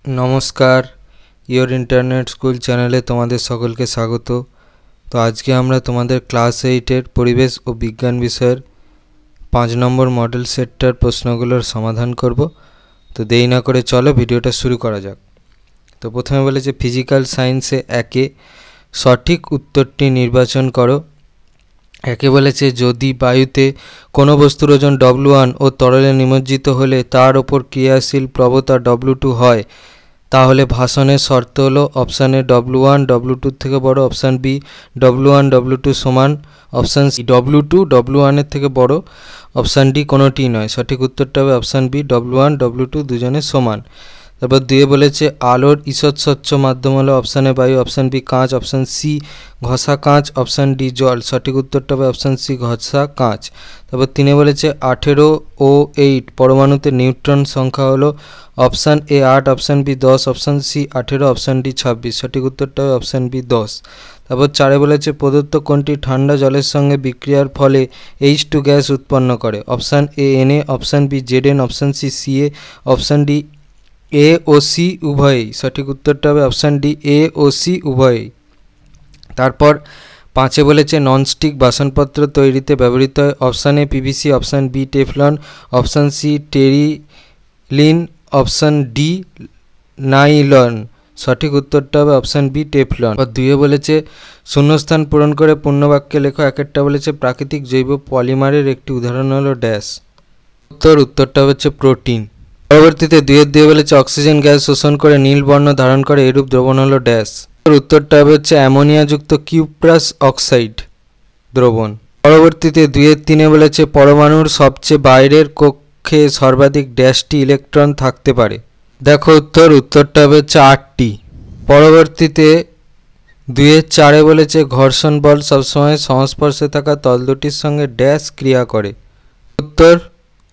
নমস্কার, your internet school চ্যানেলে তোমাদের সকলকে স্বাগত। তো আজকে আমরা তোমাদের ক্লাস 8-এর পরিবেশ ও বিজ্ঞান বিষয়ের 5 নম্বর মডেল সেটটার প্রশ্নগুলোর সমাধান করব। তো দেরি না করে চলো ভিডিওটা শুরু করা যাক। তো প্রথমে বলেছে ফিজিক্যাল সায়েন্সে একে সঠিক উত্তরটি নির্বাচন করো। একে বলেছে যদি বায়ুতে কোনো বস্তুর ওজন W1 ও তরলে নিমজ্জিত হলে তার ওপর ক্রিয়াশীল প্রবণতা W2 হয়, তাহলে ভাষণের শর্ত হলো অপশান এ W1 W2 থেকে বড়, অপশান বি W1 W2 সমান, অপশান সি W2 W1 এর থেকে বড়, অপশান ডি কোনোটি নয়। সঠিক উত্তরটা হবে অপশান বি W1 W2 দুজনের সমান। তারপর দিয়ে বলেছে আলোর ঈষৎ স্বচ্ছ মাধ্যম হলো অপশান এ বায়ু, অপশান বি কাঁচ, অপশান সি ঘষা কাঁচ, অপশান ডি জল। সঠিক উত্তরটা হবে অপশান সি ঘষা কাঁচ। তারপর 3 বলেছে 18 ও 8 পরমাণুতে নিউট্রন সংখ্যা হলো option A 8, option B 10, option C 18, option D 26। সঠিক উত্তরটা হবে অপশান বি 10। তারপর 4 বলেছে প্রদত্ত কোনটি ঠান্ডা জলের সঙ্গে বিক্রিয়ার ফলে H2 গ্যাস উৎপন্ন করে? Option A Na, option B Zn, option C Ca, option D A ও সি উভয়ই। সঠিক উত্তরটা হবে অপশান ডি এ ও সি উভয়ই। তারপর 5 বলেছে ননস্টিক বাসনপত্র তৈরিতে ব্যবহৃত হয় option A PVC, option B Teflon, option C terylene, option D nylon. সঠিক উত্তরটা হবে অপশান বি টেফলন। আর 2 বলেছে শূন্যস্থান পূরণ করে পূর্ণবাক্যে লেখো। একটা বলেছে প্রাকৃতিক জৈব পলিমারের একটি উদাহরণ হলো ড্যাশ। উত্তরটা হচ্ছে প্রোটিন। পরবর্তীতে 2 বলেছে অক্সিজেন গ্যাস শোষণ করে নীল বর্ণ ধারণ করে এরূপ দ্রবণ হলো ড্যাশ। উত্তরটা হচ্ছে অ্যামোনিয়াযুক্ত কিউপ্রাস অক্সাইড দ্রবণ। পরবর্তীতে 2-3 বলেছে পরমাণুর সবচেয়ে বাইরের কক্ষে সর্বাধিক ড্যাশটি ইলেকট্রন থাকতে পারে? দেখো উত্তরটা হচ্ছে 8টি। পরবর্তীতে 2-4 বলেছে ঘর্ষণ বল সবসময় সংস্পর্শে থাকা তল দুটির সঙ্গে ড্যাশ ক্রিয়া করে?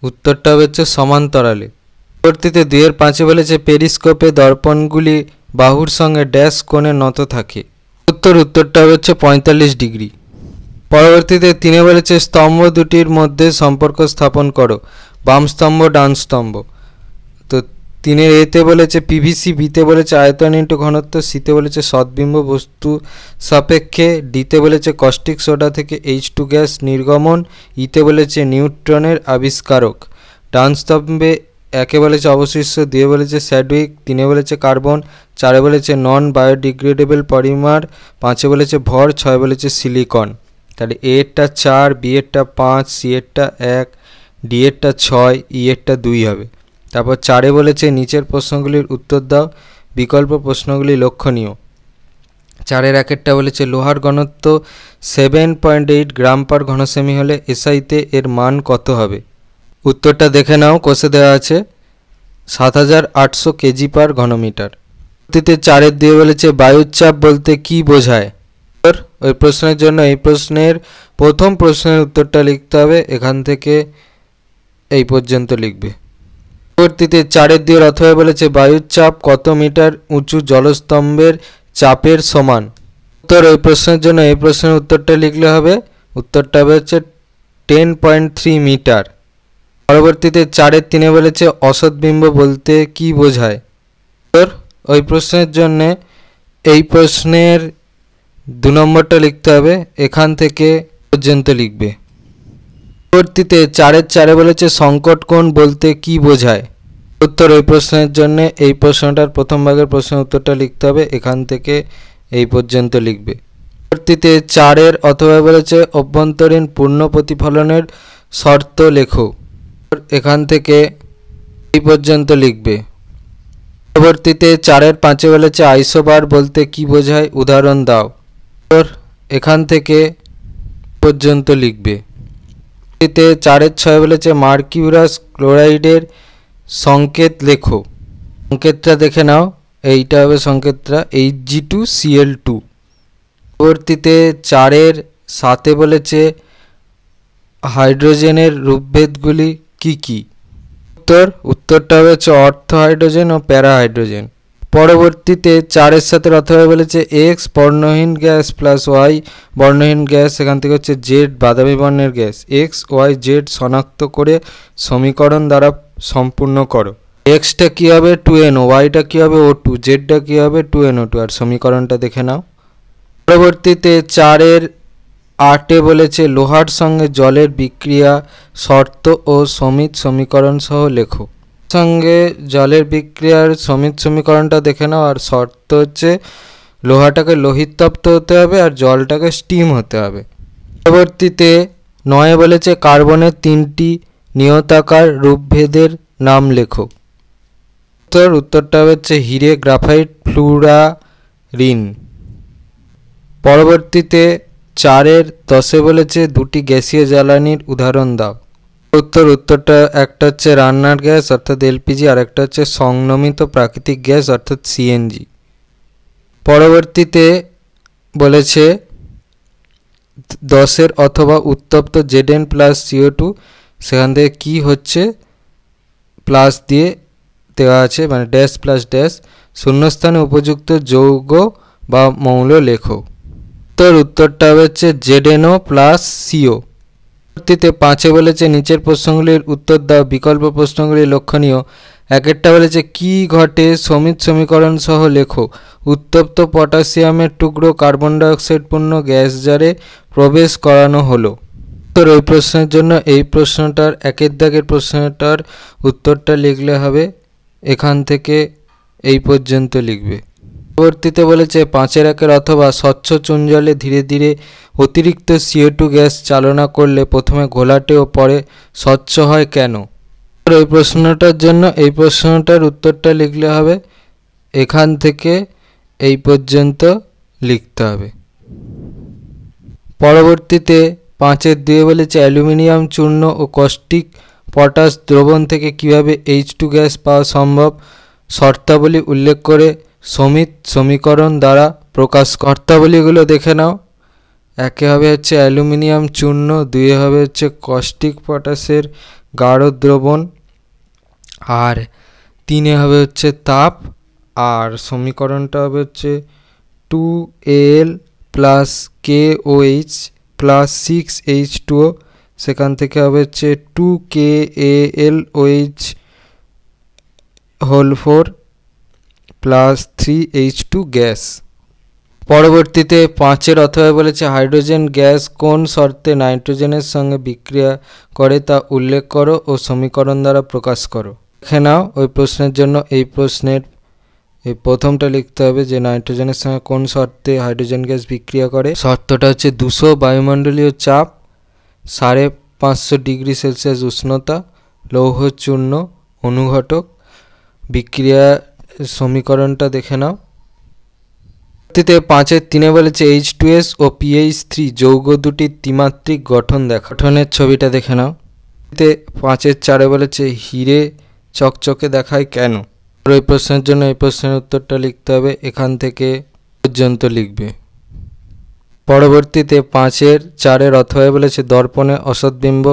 উত্তরটা হচ্ছে সমান্তরালে। পরবর্তীতে 2-5 বলেছে পেরিস্কোপে দর্পণগুলি বাহুর সঙ্গে ড্যাশ কোণে নত থাকে? উত্তরটা হচ্ছে 45 ডিগ্রি। পরবর্তীতে 3 বলেছে স্তম্ভ দুটির মধ্যে সম্পর্ক স্থাপন করো। বাম স্তম্ভ ডান স্তম্ভ। তো 3 এতে বলেছে পিভিসি, বিতে বলেছে আয়তন ইন্টু ঘনত্ব, সিতে বলেছে সদ্বিম্ব বস্তু সাপেক্ষে, ডিতে বলেছে কস্টিক সোডা থেকে H2 গ্যাস নির্গমন, ইতে বলেছে নিউট্রনের আবিষ্কারক। ডান স্তম্ভে 1 বলেছে অবশিষ্ট, 2 বলেছে স্যাডউইক, 3 বলেছে কার্বন, 4 বলেছে নন বায়োডিগ্রেডেবল পলিমার, 5 বলেছে ভর, 6 বলেছে সিলিকন। তাহলে এ এরটা 4, বি এরটা 5, সি এরটা 1, ডি এরটা 6, ই এরটা 2 হবে। তারপর 4 বলেছে নিচের প্রশ্নগুলির উত্তর দাও, বিকল্প প্রশ্নগুলি লক্ষণীয়। 4-এর 1-টা বলেছে লোহার ঘনত্ব 7.8 গ্রাম পার ঘনসেমি হলে এসআইতে এর মান কত হবে? উত্তরটা দেখে নাও, কোষে দেওয়া আছে 7800 কেজি পার ঘনমিটার। পরবর্তীতে 4-2 বলেছে বায়ুর চাপ বলতে কি বোঝায়? ওই প্রশ্নের জন্য এই প্রশ্নের প্রথম প্রশ্নের উত্তরটা লিখতে হবে, এখান থেকে এই পর্যন্ত লিখবে। পরবর্তীতে 4-2 অথবা বলেছে বায়ুর চাপ কত মিটার উঁচু জলস্তম্ভের চাপের সমান? ওই প্রশ্নের জন্য এই প্রশ্নের উত্তরটা লিখলে হবে, উত্তরটা হচ্ছে 10.3 মিটার। পরবর্তীতে 4-3 বলেছে অসৎবিম্ব বলতে কি বোঝায়? ওই প্রশ্নের জন্য এই প্রশ্নের 2 নম্বরটা লিখতে হবে, এখান থেকে পর্যন্ত লিখবে। পরবর্তীতে 4-4 বলেছে সংকট কোণ বলতে কি বোঝায়? ওই প্রশ্নের জন্য এই প্রশ্নটার প্রথম ভাগের প্রশ্নের উত্তরটা লিখতে হবে, এখান থেকে এই পর্যন্ত লিখবে। পরবর্তীতে 4 অথবা বলেছে অভ্যন্তরীণ পূর্ণ প্রতিফলনের শর্ত লেখো, এখান থেকে এই পর্যন্ত লিখবে। পরবর্তীতে 4-5 বলেছে আইসোবার বলতে কি বোঝায়, উদাহরণ দাও, এখান থেকে পর্যন্ত লিখবে। 4-6 বলেছে মার্কিউরাস ক্লোরাইডের সংকেত লেখো, সংকেতটা দেখে নাও, এইটা হবে সংকেতটা Hg2Cl2। পরবর্তীতে 4-7 বলেছে হাইড্রোজেনের রূপভেদগুলি কি কি? উত্তরটা হচ্ছে অর্থ হাইড্রোজেন ও প্যারা হাইড্রোজেন। পরবর্তীতে 4-এর সাথে অথবা বলেছে এক্স বর্ণহীন গ্যাস প্লাস ওয়াই বর্ণহীন গ্যাস, সেখান থেকে হচ্ছে জেড বাদামি বর্ণের গ্যাস, এক্স ওয়াই জেড শনাক্ত করে সমীকরণ দ্বারা সম্পূর্ণ করো। এক্সটা কী হবে 2NO, ওয়াইটা কী হবে O2, জেডটা কী হবে 2NO2। আর সমীকরণটা দেখে নাও। পরবর্তীতে 4-8 বলেছে লোহার সঙ্গে জলের বিক্রিয়া শর্ত ও সমিত সমীকরণ সহ লেখো। সঙ্গে জলের বিক্রিয়ার সমিত সমীকরণটা দেখে নাও। আর শর্ত হচ্ছে লোহাটাকে লোহিত তপ্ত হতে হবে আর জলটাকে স্টিম হতে হবে। পরবর্তীতে 9 বলেছে কার্বনের 3টি নিয়তাকার রূপভেদের নাম লেখো। উত্তরটা হচ্ছে হিরে, গ্রাফাইট, ফ্লুরারিন। পরবর্তীতে 4-10 বলেছে দুটি গ্যাসীয় জ্বালানির উদাহরণ দাও। উত্তরটা একটা হচ্ছে রান্নার গ্যাস অর্থাৎ এলপিজি, আর একটা হচ্ছে সংনমিত প্রাকৃতিক গ্যাস অর্থাৎ সিএনজি। পরবর্তীতে বলেছে 10 অথবা উত্তপ্ত Zn প্লাস CO2, সেখান থেকে কী হচ্ছে প্লাস দিয়ে দেওয়া আছে, মানে ড্যাশ প্লাস ড্যাশ, শূন্যস্থানে উপযুক্ত যৌগ বা মৌল লেখো। উত্তরটা হচ্ছে ZnO প্লাস CO। পরবর্তীতে 5 বলেছে নিচের প্রশ্নগুলির উত্তর দাও, বিকল্প প্রশ্নগুলি লক্ষণীয়। 1 বলেছে কি ঘটে সমিত সমীকরণ সহ লেখো। উত্তপ্ত পটাশিয়ামের টুকরো কার্বন ডাইঅক্সাইড পূর্ণ গ্যাস জারে প্রবেশ করানো হলো। ওই প্রশ্নের জন্য এই প্রশ্নটার 1 দাগের প্রশ্নটার উত্তরটা লিখলে হবে, এখান থেকে এই পর্যন্ত লিখবে। পরবর্তীতে বলেছে 5-1 অথবা স্বচ্ছ চুন জলে ধীরে ধীরে অতিরিক্ত CO2 গ্যাস চালনা করলে প্রথমে ঘোলাটে ও পরে স্বচ্ছ হয় কেন। এই প্রশ্নটার জন্য এই প্রশ্নটার উত্তরটা লিখলে হবে, এখান থেকে এই পর্যন্ত লিখতে হবে। পরবর্তীতে 5-2 বলেছে অ্যালুমিনিয়াম চূর্ণ ও কস্টিক পটাশ দ্রবণ থেকে কিভাবে H2 গ্যাস পাওয়া সম্ভব শর্তাবলী উল্লেখ করে সমিত সমীকরণ দ্বারা প্রকাশ। শর্তাবলীগুলো দেখে নাও। 1 হবে হচ্ছে অ্যালুমিনিয়াম চূর্ণ, 2 হবে হচ্ছে কস্টিক পটাশের গাঢ় দ্রবণ, আর 3 হবে হচ্ছে তাপ, আর সমীকরণটা হবে হচ্ছে 2Al plus KOH plus 6H2O, সেখান থেকে হবে হচ্ছে 2KALOH whole 4 plus 3H2 gas. পরবর্তীতে 5 অথবা বলেছে হাইড্রোজেন গ্যাস কোন শর্তে নাইট্রোজেনের সঙ্গে বিক্রিয়া করে তা উল্লেখ করো ও সমীকরণ দ্বারা প্রকাশ করো। দেখে নাও ওই প্রশ্নের জন্য এই প্রশ্নের এই প্রথমটা লিখতে হবে যে নাইট্রোজেনের সঙ্গে কোন শর্তে হাইড্রোজেন গ্যাস বিক্রিয়া করে। শর্তটা হচ্ছে 200 বায়ুমণ্ডলীয় চাপ, 550 ডিগ্রি সেলসিয়াস উষ্ণতা, লৌহ চূর্ণ অনুঘটক। বিক্রিয়া সমীকরণটা দেখে নাও। 5-3 বলেছে H2S ও PH3 যৌগ দুটির ত্রিমাত্রিক গঠন দেখা। গঠনের ছবিটা দেখে নাও। 5-4 বলেছে হিরে চকচকে দেখায় কেন। এই প্রশ্নের জন্য এই প্রশ্নের উত্তরটা লিখতে হবে, এখান থেকে পর্যন্ত লিখবে। পরবর্তীতে 5-4 অথবা বলেছে দর্পণে অসৎবিম্ব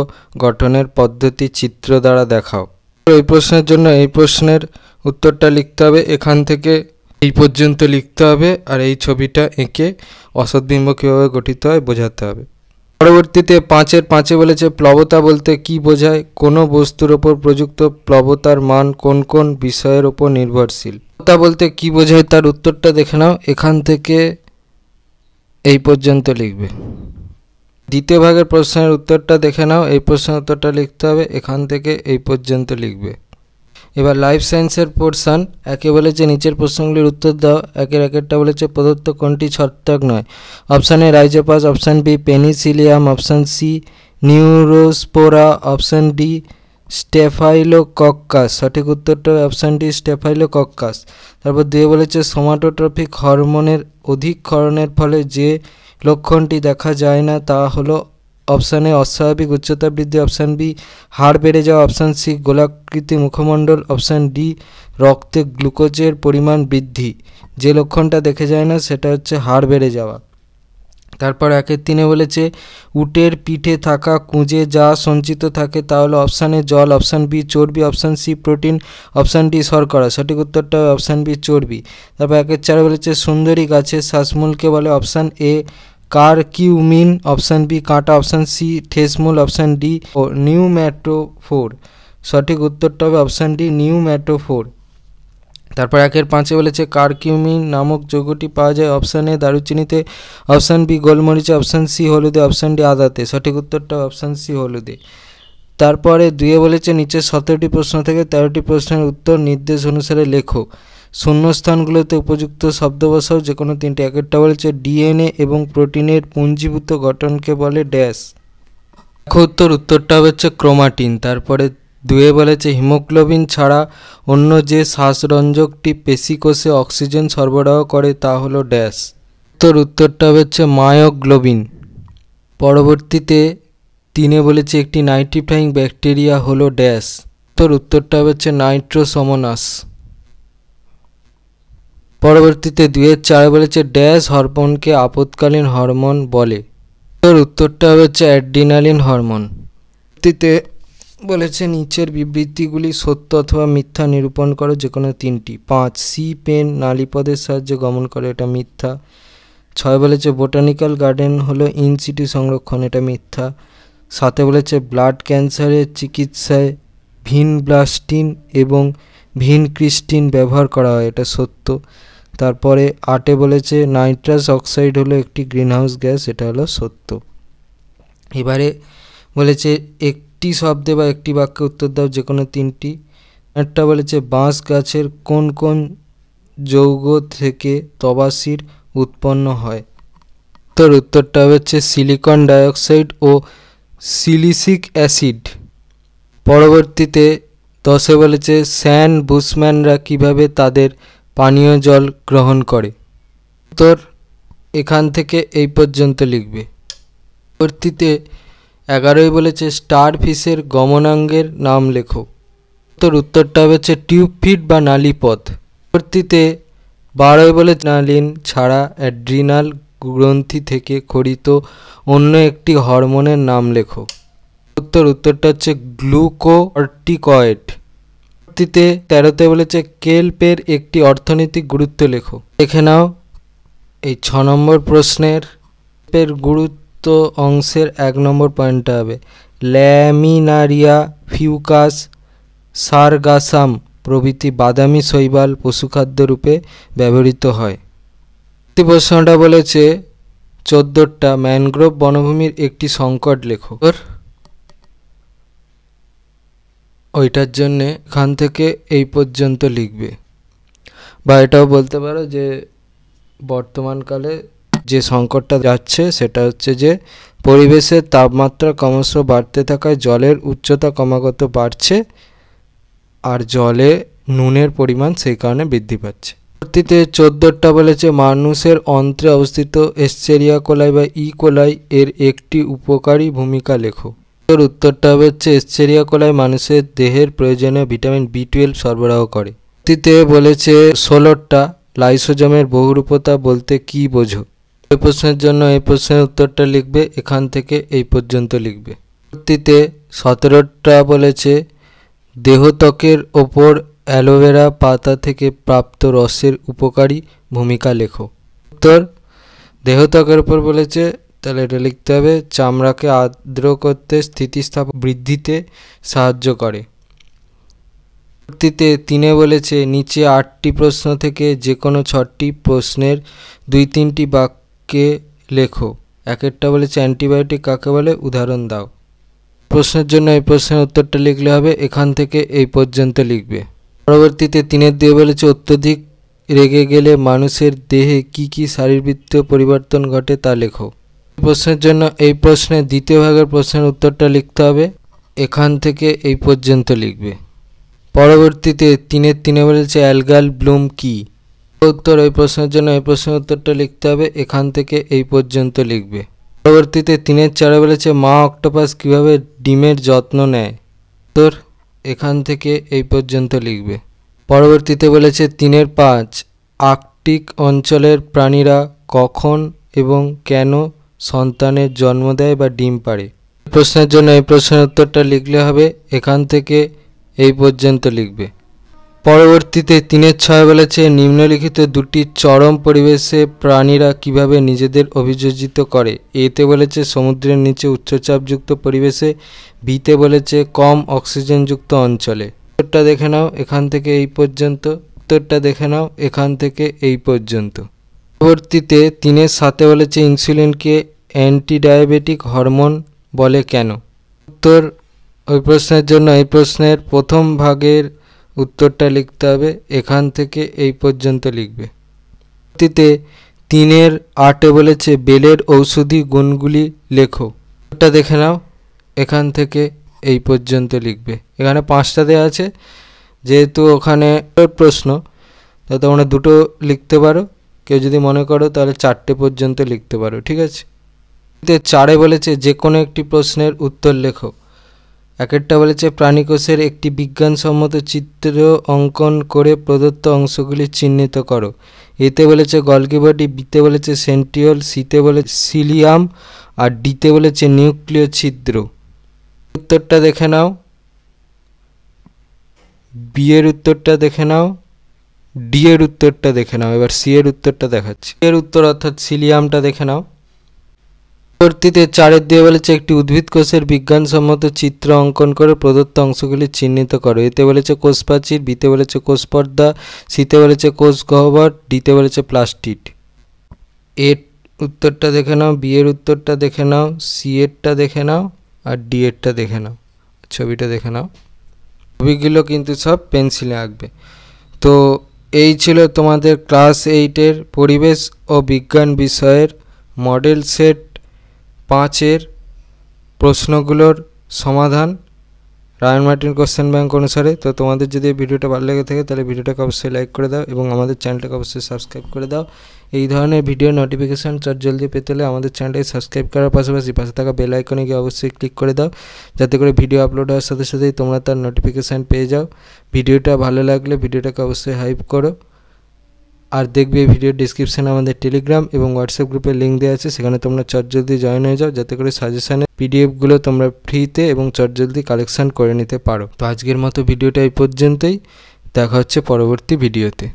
গঠনের পদ্ধতি চিত্র দ্বারা দেখাও। এই প্রশ্নের জন্য এই প্রশ্নের উত্তরটা লিখতে হবে, এখান থেকে এই পর্যন্ত লিখতে হবে, আর এই ছবিটা এঁকে অসৎবিম্ব কীভাবে গঠিত হয় বোঝাতে হবে। পরবর্তীতে 5-5 বলেছে প্লবতা বলতে কি বোঝায়, কোনো বস্তুর ওপর প্রযুক্ত প্লবতার মান কোন কোন বিষয়ের ওপর নির্ভরশীল। প্লবতা বলতে কি বোঝায় তার উত্তরটা দেখে নাও, এখান থেকে এই পর্যন্ত লিখবে। দ্বিতীয় ভাগের প্রশ্নের উত্তরটা দেখে নাও, এই প্রশ্নের উত্তরটা লিখতে হবে, এখান থেকে এই পর্যন্ত লিখবে। এবার লাইফ সায়েন্সের পোর্শন। 1 বলেছে নিচের প্রশ্নগুলির উত্তর দাও। 1-1টা বলেছে প্রদত্ত কোনটি ছত্রাক নয়। Option A Rhizopus, option B Penicillium, option C Neurospora, option D Staphylococcus. সঠিক উত্তরটা অপশান ডি স্টেফাইলোকক্কাস। তারপর 2 বলেছে সোমাটোট্রপিক হরমোনের অধিক ক্ষরণের ফলে যে লক্ষণটি দেখা যায় না তা হলো অপশান এ অস্বাভাবিক উচ্চতা বৃদ্ধি, অপশান বি হাড় বেড়ে যাওয়া, অপশান সি গোলাকৃতি মুখমণ্ডল, অপশান ডি রক্তে গ্লুকোজের পরিমাণ বৃদ্ধি। যে লক্ষণটা দেখে যায় না সেটা হচ্ছে হাড় বেড়ে যাওয়া। তারপর 1-3 বলেছে উটের পিঠে থাকা কুঁজে যা সঞ্চিত থাকে তা হলো অপশান এ জল, অপশান বি চর্বি, option C protein, option D শর্করা। সঠিক উত্তরটা অপশান বি চর্বি। তারপর 1-4 বলেছে সুন্দরী গাছের শ্বাসমূলকে বলে option A curcumin, option B কাঁটা, অপশান সি ঠেসমূল, অপশান ডি নিউম্যাটোফোর। সঠিক উত্তরটা হবে অপশান ডি নিউম্যাটোফোর। তারপর 1-5 বলেছে কারকিউমিন নামক যৌগটি পাওয়া যায় অপশান এ দারুচিনিতে, অপশান বি গোলমরিচে, অপশান সি হলুদে, অপশান ডি আদাতে। সঠিক উত্তরটা অপশান সি হলুদে। তারপরে 2 বলেছে নিচের 17টি প্রশ্ন থেকে 13টি প্রশ্নের উত্তর নির্দেশ অনুসারে লেখো। শূন্যস্থানগুলোতে উপযুক্ত শব্দ বসাও, যে কোনো 3টি। 1টা বলেছে ডিএনএ এবং প্রোটিনের পুঞ্জীভূত গঠনকে বলে ড্যাশ। উত্তরটা হচ্ছে ক্রোমাটিন। তারপরে 2 বলেছে হিমোগ্লোবিন ছাড়া অন্য যে শ্বাসরঞ্জকটি পেশিকোষে অক্সিজেন সরবরাহ করে তা হলো ড্যাশ। উত্তরটা হচ্ছে মায়োগ্লোবিন। পরবর্তীতে 3 বলেছে একটি নাইট্রিফাইং ব্যাকটেরিয়া হলো ড্যাশ। উত্তরটা হচ্ছে নাইট্রোসোমোনাস। পরবর্তীতে 2-4 বলেছে ড্যাশ হরমোনকে আপদকালীন হরমোন বলে। উত্তরটা হচ্ছে অ্যাড্রিনালিন হরমোন। পরবর্তীতে বলেছে নিচের বিবৃতিগুলি সত্য অথবা মিথ্যা নিরূপণ করো, যে কোনো 3টি। 5 সি পেন নালীপদের সাহায্যে গমন করে, এটা মিথ্যা। 6 বলেছে বোটানিক্যাল গার্ডেন হলো ইন সিটু সংরক্ষণ, এটা মিথ্যা। 7 বলেছে ব্লাড ক্যান্সারের চিকিৎসায় ভিনব্লাস্টিন এবং ভিনক্রিস্টিন ব্যবহার করা হয়, এটা সত্য। তারপরে 8 বলেছে নাইট্রাস অক্সাইড হলো একটি গ্রিনহাউস গ্যাস, এটা হলো সত্য। এবারে বলেছে একটি শব্দে বা একটি বাক্যে উত্তর দাও, যে কোনো 3টি। একটা বলেছে বাঁশ গাছের কোন কোন যৌগ থেকে তবাশির উৎপন্ন হয়। উত্তরটা হচ্ছে সিলিকন ডাইঅক্সাইড ও সিলিসিক অ্যাসিড। পরবর্তীতে 10 বলেছে স্যান বুশম্যানরা কিভাবে তাদের পানীয় জল গ্রহণ করে। উত্তর এখান থেকে এই পর্যন্ত লিখবে। পরবর্তীতে 11 বলেছে স্টার ফিশের গমনাঙ্গের নাম লেখো। উত্তরটা হচ্ছে টিউব ফিট বা নালীপথ। পরবর্তীতে 12 বলেছে নালিন ছাড়া অ্যাড্রিনাল গ্রন্থি থেকে খরিত অন্য একটি হরমোনের নাম লেখো। উত্তরটা হচ্ছে গ্লুকোকর্টিকয়েড। পরবর্তীতে 13 বলেছে কেল্পের একটি অর্থনৈতিক গুরুত্ব লেখো। দেখে নাও এই 6 নম্বর প্রশ্নের গুরুত্ব অংশের 1 নম্বর পয়েন্টটা হবে ল্যামিনারিয়া ফিউকাস সারগাসাম প্রভৃতি বাদামি শৈবাল পশুখাদ্য রূপে ব্যবহৃত হয়। প্রশ্নটা বলেছে 14টা ম্যানগ্রোভ বনভূমির একটি সংকট লেখো। ওইটার জন্যে এখান থেকে এই পর্যন্ত লিখবে, বা এটাও বলতে পারো যে বর্তমানকালে যে সংকটটা যাচ্ছে সেটা হচ্ছে যে পরিবেশের তাপমাত্রা ক্রমশ বাড়তে থাকায় জলের উচ্চতা ক্রমাগত বাড়ছে আর জলে নুনের পরিমাণ সেই কারণে বৃদ্ধি পাচ্ছে। পরবর্তীতে 14টা বলেছে মানুষের অন্ত্রে অবস্থিত এসচেরিয়া কোলাই বা ই কোলাই এর একটি উপকারী ভূমিকা লেখো। উত্তরটা হচ্ছে এসচেরিয়া কোলাই মানুষের দেহের প্রয়োজনীয় ভিটামিন B12 সরবরাহ করে। পরবর্তীতে বলেছে 16টা লাইসোজোমের বহুরূপতা বলতে কি বোঝো। এই প্রশ্নের জন্য এই প্রশ্নের উত্তরটা লিখবে, এখান থেকে এই পর্যন্ত লিখবে। পরবর্তীতে 17টা বলেছে দেহত্বকের ওপর অ্যালোভেরা পাতা থেকে প্রাপ্ত রসের উপকারী ভূমিকা লেখো। উত্তর দেহত্বকের ওপর বলেছে, তাহলে এটা লিখতে হবে চামড়াকে আর্দ্র করতে স্থিতিস্থাপক বৃদ্ধিতে সাহায্য করে। পরবর্তীতে 3 বলেছে নিচে 8টি প্রশ্ন থেকে যে কোনো 6টি প্রশ্নের 2-3টি বাক্যে লেখো। 1টা বলেছে অ্যান্টিবায়োটিক কাকে বলে, উদাহরণ দাও। প্রশ্নের জন্য এই প্রশ্নের উত্তরটা লিখলে হবে, এখান থেকে এই পর্যন্ত লিখবে। পরবর্তীতে 3-2 বলেছে অত্যধিক রেগে গেলে মানুষের দেহে কি কি শারীরবৃত্তীয় পরিবর্তন ঘটে তা লেখো। প্রশ্নের জন্য এই প্রশ্নের দ্বিতীয় ভাগের প্রশ্নের উত্তরটা লিখতে হবে, এখান থেকে এই পর্যন্ত লিখবে। পরবর্তীতে 3 বলেছে অ্যালগাল ব্লুম কি। উত্তর এই প্রশ্নের জন্য এই প্রশ্নের উত্তরটা লিখতে হবে, এখান থেকে এই পর্যন্ত লিখবে। পরবর্তীতে 3-4 বলেছে মা অক্টোপাস কিভাবে ডিমের যত্ন নেয়। উত্তর এখান থেকে এই পর্যন্ত লিখবে। পরবর্তীতে বলেছে 3-5 আর্কটিক অঞ্চলের প্রাণীরা কখন এবং কেন সন্তানের জন্ম দেয় বা ডিম পাড়ে। প্রশ্নের জন্য এই প্রশ্নের উত্তরটা লিখলে হবে, এখান থেকে এই পর্যন্ত লিখবে। পরবর্তীতে 3-6 বলেছে নিম্নলিখিত দুটি চরম পরিবেশে প্রাণীরা কিভাবে নিজেদের অভিযোজিত করে। এতে বলেছে সমুদ্রের নিচে উচ্চচাপযুক্ত পরিবেশে, বিতে বলেছে কম অক্সিজেনযুক্ত অঞ্চলে। উত্তরটা দেখে নাও এখান থেকে এই পর্যন্ত, উত্তরটা দেখে নাও এখান থেকে এই পর্যন্ত। পরবর্তীতে 3-7 বলেছে ইনসুলিনকে অ্যান্টিডায়াবেটিক হরমোন বলে কেন। উত্তর ওই প্রশ্নের জন্য এই প্রশ্নের প্রথম ভাগের উত্তরটা লিখতে হবে, এখান থেকে এই পর্যন্ত লিখবে। পরবর্তীতে 3-8 বলেছে বেলের ঔষধি গুণগুলি লেখো। উত্তরটা দেখে নাও এখান থেকে এই পর্যন্ত লিখবে। এখানে 5টা দেওয়া আছে, যেহেতু ওখানে প্রশ্ন তো তোমরা 2টো লিখতে পারো, কেউ যদি মনে করো তাহলে 4টে পর্যন্ত লিখতে পারো, ঠিক আছে। 4 বলেছে যে কোনো একটি প্রশ্নের উত্তর লেখো। একটা বলেছে প্রাণীকোষের একটি বিজ্ঞানসম্মত চিত্র অঙ্কন করে প্রদত্ত অংশগুলি চিহ্নিত করো। এতে বলেছে গলগি বডি, বিতে বলেছে সেন্ট্রিওল, সিতে বলেছে সিলিয়াম আর ডিতে বলেছে নিউক্লিয় ছিদ্র। উত্তরটা দেখে নাও, বি এর উত্তরটা দেখে নাও, ডি এর উত্তরটা দেখে নাও। এবার সি এর উত্তরটা দেখাচ্ছি। এর উত্তর অর্থাৎ সিলিয়ামটা দেখে নাও। পরবর্তীতে 4 দিয়ে বলেছে একটি উদ্ভিদ কোষের বিজ্ঞানসম্মত চিত্র অঙ্কন করে প্রদত্ত অংশগুলি চিহ্নিত করো। এতে বলেছে কোষ প্রাচীর, বিতে বলেছে কোষ পর্দা, সিতে বলেছে কোষ গহ্বর, ডিতে বলেছে প্লাস্টিড। এর উত্তরটা দেখে নাও, বি এর উত্তরটা দেখে নাও, সি এরটা দেখে নাও আর ডি এরটা দেখে নাও। ছবিটা দেখে নাও, ছবিগুলো কিন্তু সব পেন্সিলে আঁকবে। তো এই ছিল তোমাদের ক্লাস 8-এর পরিবেশ ও বিজ্ঞান বিষয়ের মডেল সেট 5-এর প্রশ্নগুলোর সমাধান রায়ন মার্টিন কোশ্চেন ব্যাংক অনুসারে। তো তোমাদের যদি এই ভিডিওটা ভালো লেগে থাকে তাহলে ভিডিওটাকে অবশ্যই লাইক করে দাও এবং আমাদের চ্যানেলটাকে অবশ্যই সাবস্ক্রাইব করে দাও। এই ধরনের ভিডিও নোটিফিকেশান জলদি পেতে হলে আমাদের চ্যানেলটাকে সাবস্ক্রাইব করার পাশাপাশি পাশে থাকা বেল আইকনে গিয়ে অবশ্যই ক্লিক করে দাও, যাতে করে ভিডিও আপলোড হওয়ার সাথে সাথেই তোমরা তার নোটিফিকেশান পেয়ে যাও। ভিডিওটা ভালো লাগলে ভিডিওটাকে অবশ্যই হাইপ করো। আর দেখবে এই ভিডিওর ডিসক্রিপশানে আমাদের টেলিগ্রাম এবং হোয়াটসঅ্যাপ গ্রুপের লিঙ্ক দেওয়া আছে, সেখানে তোমরা চটজলদি জয়েন হয়ে যাও, যাতে করে সাজেশানে পিডিএফগুলো তোমরা ফ্রিতে এবং চটজলদি কালেকশান করে নিতে পারো। তো আজকের মতো ভিডিওটা এই পর্যন্তই, দেখা হচ্ছে পরবর্তী ভিডিওতে।